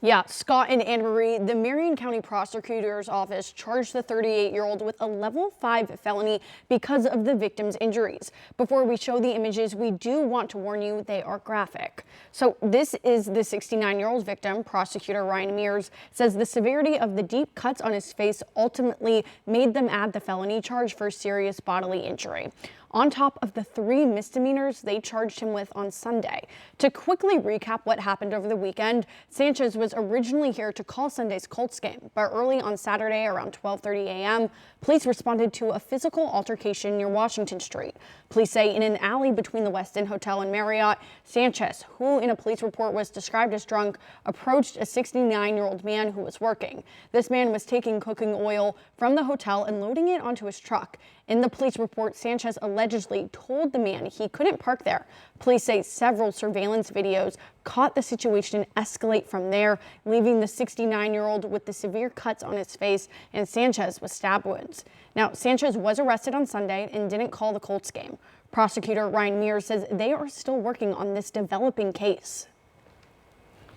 Yeah, Scott and Anne Marie, the Marion County Prosecutor's Office charged the 38-year-old with a level 5 felony because of the victim's injuries. Before we show the images, we do want to warn you they are graphic. So this is the 69-year-old victim. Prosecutor Ryan Mears says the severity of the deep cuts on his face ultimately made them add the felony charge for serious bodily injury, on top of the 3 misdemeanors they charged him with on Sunday. To quickly recap what happened over the weekend, Sanchez was originally here to call Sunday's Colts game, but early on Saturday around 12:30 a.m., police responded to a physical altercation near Washington Street. Police say in an alley between the Westin Hotel and Marriott, Sanchez, who in a police report was described as drunk, approached a 69-year-old man who was working. This man was taking cooking oil from the hotel and loading it onto his truck. In the police report, Sanchez allegedly told the man he couldn't park there. Police say several surveillance videos caught the situation escalate from there, leaving the 69-year-old with the severe cuts on his face and Sanchez with stab wounds. Now, Sanchez was arrested on Sunday and didn't call the Colts game. Prosecutor Ryan Mears says they are still working on this developing case.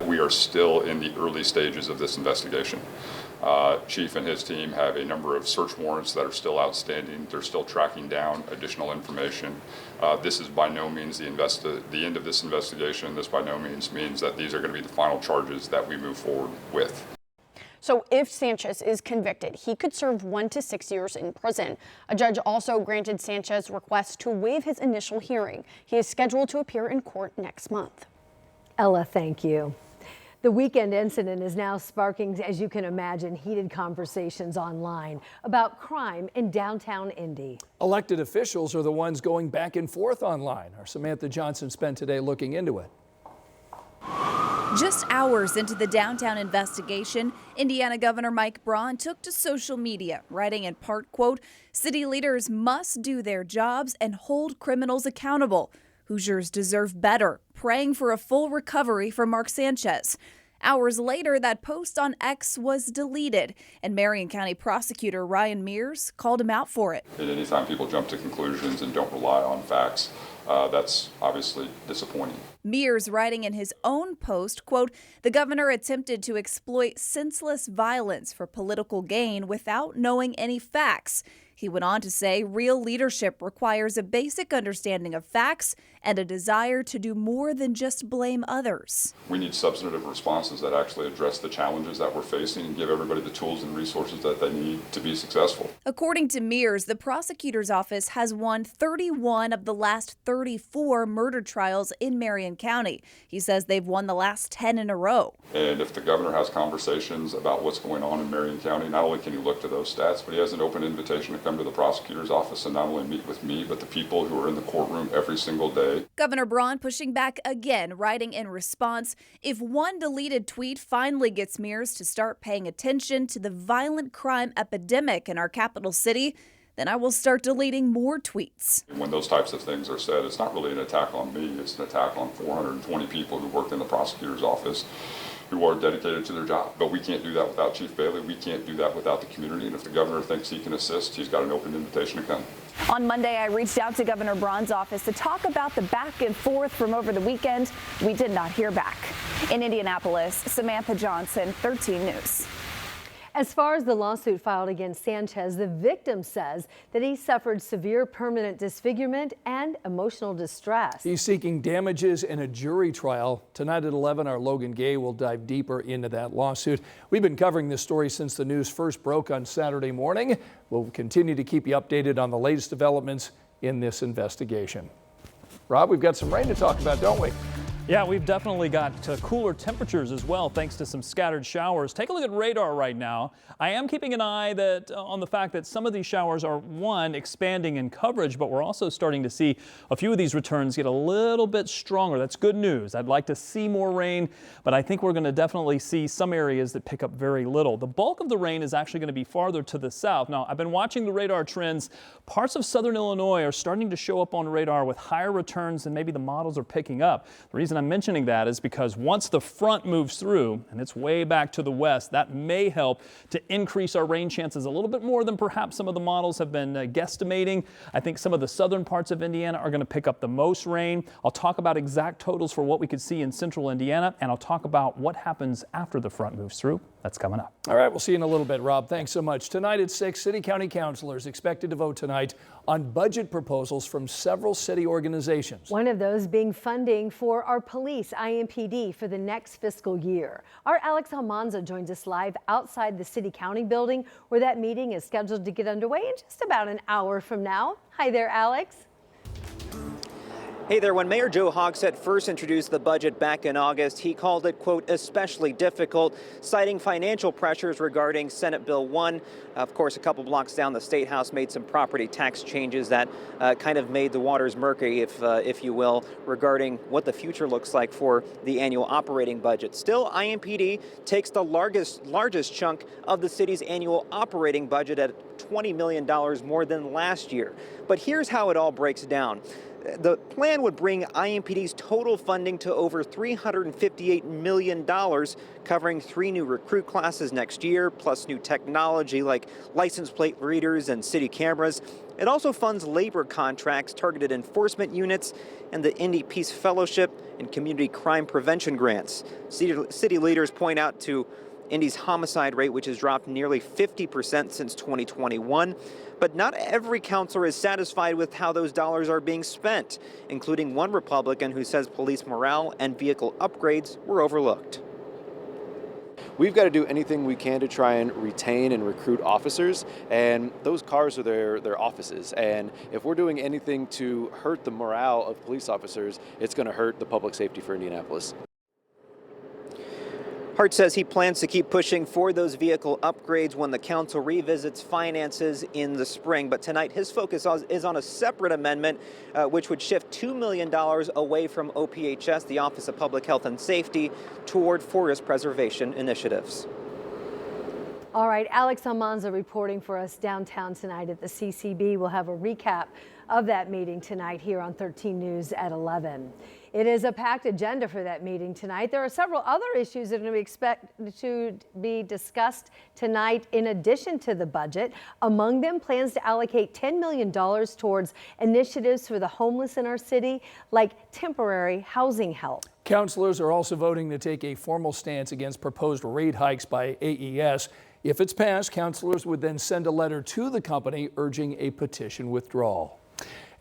We are still in the early stages of this investigation. Chief and his team have a number of search warrants that are still outstanding. They're still tracking down additional information. This is by no means the end of this investigation. This by no means means that these are going to be the final charges that we move forward with. So if Sanchez is convicted, he could serve 1 to 6 years in prison. A judge also granted Sanchez's request to waive his initial hearing. He is scheduled to appear in court next month. Ella, thank you. The weekend incident is now sparking, as you can imagine, heated conversations online about crime in downtown Indy. Elected officials are the ones going back and forth online. Our Samantha Johnson spent today looking into it. Just hours into the downtown investigation, Indiana Governor Mike Braun took to social media, writing in part, quote, "City leaders must do their jobs and hold criminals accountable. Hoosiers deserve better, praying for a full recovery for Mark Sanchez." Hours later, that post on X was deleted, and Marion County Prosecutor Ryan Mears called him out for it. And anytime people jump to conclusions and don't rely on facts, that's obviously disappointing. Mears writing in his own post, quote, "The governor attempted to exploit senseless violence for political gain without knowing any facts." He went on to say real leadership requires a basic understanding of facts and a desire to do more than just blame others. We need substantive responses that actually address the challenges that we're facing and give everybody the tools and resources that they need to be successful. According to Mears, the prosecutor's office has won 31 of the last 34 murder trials in Marion County. He says they've won the last 10 in a row. And if the governor has conversations about what's going on in Marion County, not only can he look to those stats, but he has an open invitation to come to the prosecutor's office and not only meet with me, but the people who are in the courtroom every single day. Governor Braun pushing back again, writing in response, "If one deleted tweet finally gets Mears to start paying attention to the violent crime epidemic in our capital city, then I will start deleting more tweets." When those types of things are said, it's not really an attack on me, it's an attack on 420 people who work in the prosecutor's office who are dedicated to their job. But we can't do that without Chief Bailey. We can't do that without the community. And if the governor thinks he can assist, he's got an open invitation to come. On Monday, I reached out to Governor Braun's office to talk about the back and forth from over the weekend. We did not hear back. In Indianapolis, Samantha Johnson, 13 News. As far as the lawsuit filed against Sanchez, the victim says that he suffered severe permanent disfigurement and emotional distress. He's seeking damages in a jury trial. Tonight at 11, our Logan Gay will dive deeper into that lawsuit. We've been covering this story since the news first broke on Saturday morning. We'll continue to keep you updated on the latest developments in this investigation. Rob, we've got some rain to talk about, don't we? Yeah, we've definitely got cooler temperatures as well, thanks to some scattered showers. Take a look at radar right now. I am keeping an eye on the fact that some of these showers are, one, expanding in coverage, but we're also starting to see a few of these returns get a little bit stronger. That's good news. I'd like to see more rain, but I think we're going to definitely see some areas that pick up very little. The bulk of the rain is actually going to be farther to the south. Now, I've been watching the radar trends. Parts of southern Illinois are starting to show up on radar with higher returns than maybe the models are picking up. The reason I'm mentioning that is because once the front moves through, and it's way back to the west, that may help to increase our rain chances a little bit more than perhaps some of the models have been guesstimating. I think some of the southern parts of Indiana are going to pick up the most rain. I'll talk about exact totals for what we could see in central Indiana, and I'll talk about what happens after the front moves through. That's coming up. All right, we'll see you in a little bit, Rob. Thanks so much. Tonight at 6, city county councilors expected to vote tonight on budget proposals from several city organizations. One of those being funding for our police, IMPD, for the next fiscal year. Our Alex Almanza joins us live outside the city county building, where that meeting is scheduled to get underway in just about an hour from now. Hi there, Alex. Hey there, when Mayor Joe Hogsett first introduced the budget back in August, he called it, quote, especially difficult, citing financial pressures regarding Senate Bill 1. Of course, a couple blocks down, the State House made some property tax changes that kind of made the waters murky, if you will, regarding what the future looks like for the annual operating budget. Still, IMPD takes the largest chunk of the city's annual operating budget at $20 million more than last year. But here's how it all breaks down. The plan would bring IMPD's total funding to over $358 million, covering 3 new recruit classes next year, plus new technology like license plate readers and city cameras. It also funds labor contracts, targeted enforcement units, and the Indy Peace Fellowship and community crime prevention grants. City leaders point out to Indy's homicide rate, which has dropped nearly 50% since 2021. But not every councilor is satisfied with how those dollars are being spent, including one Republican who says police morale and vehicle upgrades were overlooked. We've got to do anything we can to try and retain and recruit officers, and those cars are their offices. And if we're doing anything to hurt the morale of police officers, it's going to hurt the public safety for Indianapolis. Hart says he plans to keep pushing for those vehicle upgrades when the council revisits finances in the spring. But tonight, his focus is on a separate amendment, which would shift $2 million away from OPHS, the Office of Public Health and Safety, toward forest preservation initiatives. All right, Alex Almanza reporting for us downtown tonight at the CCB. We'll have a recap of that meeting tonight here on 13 News at 11. It is a packed agenda for that meeting tonight. There are several other issues that are going to be expected to be discussed tonight in addition to the budget. Among them, plans to allocate $10 million towards initiatives for the homeless in our city, like temporary housing help. Councilors are also voting to take a formal stance against proposed rate hikes by AES. If it's passed, councilors would then send a letter to the company urging a petition withdrawal.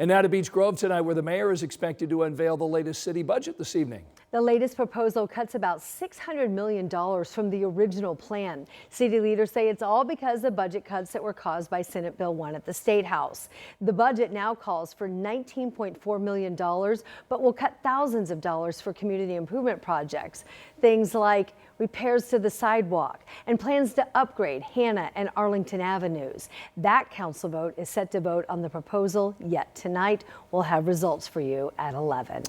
And now to Beech Grove tonight, where the mayor is expected to unveil the latest city budget this evening. The latest proposal cuts about $600 million from the original plan. City leaders say it's all because of budget cuts that were caused by Senate Bill 1 at the State House. The budget now calls for $19.4 million, but will cut thousands of dollars for community improvement projects. Things like repairs to the sidewalk and plans to upgrade Hannah and Arlington Avenues. That council vote is set to vote on the proposal yet tonight. We'll have results for you at 11.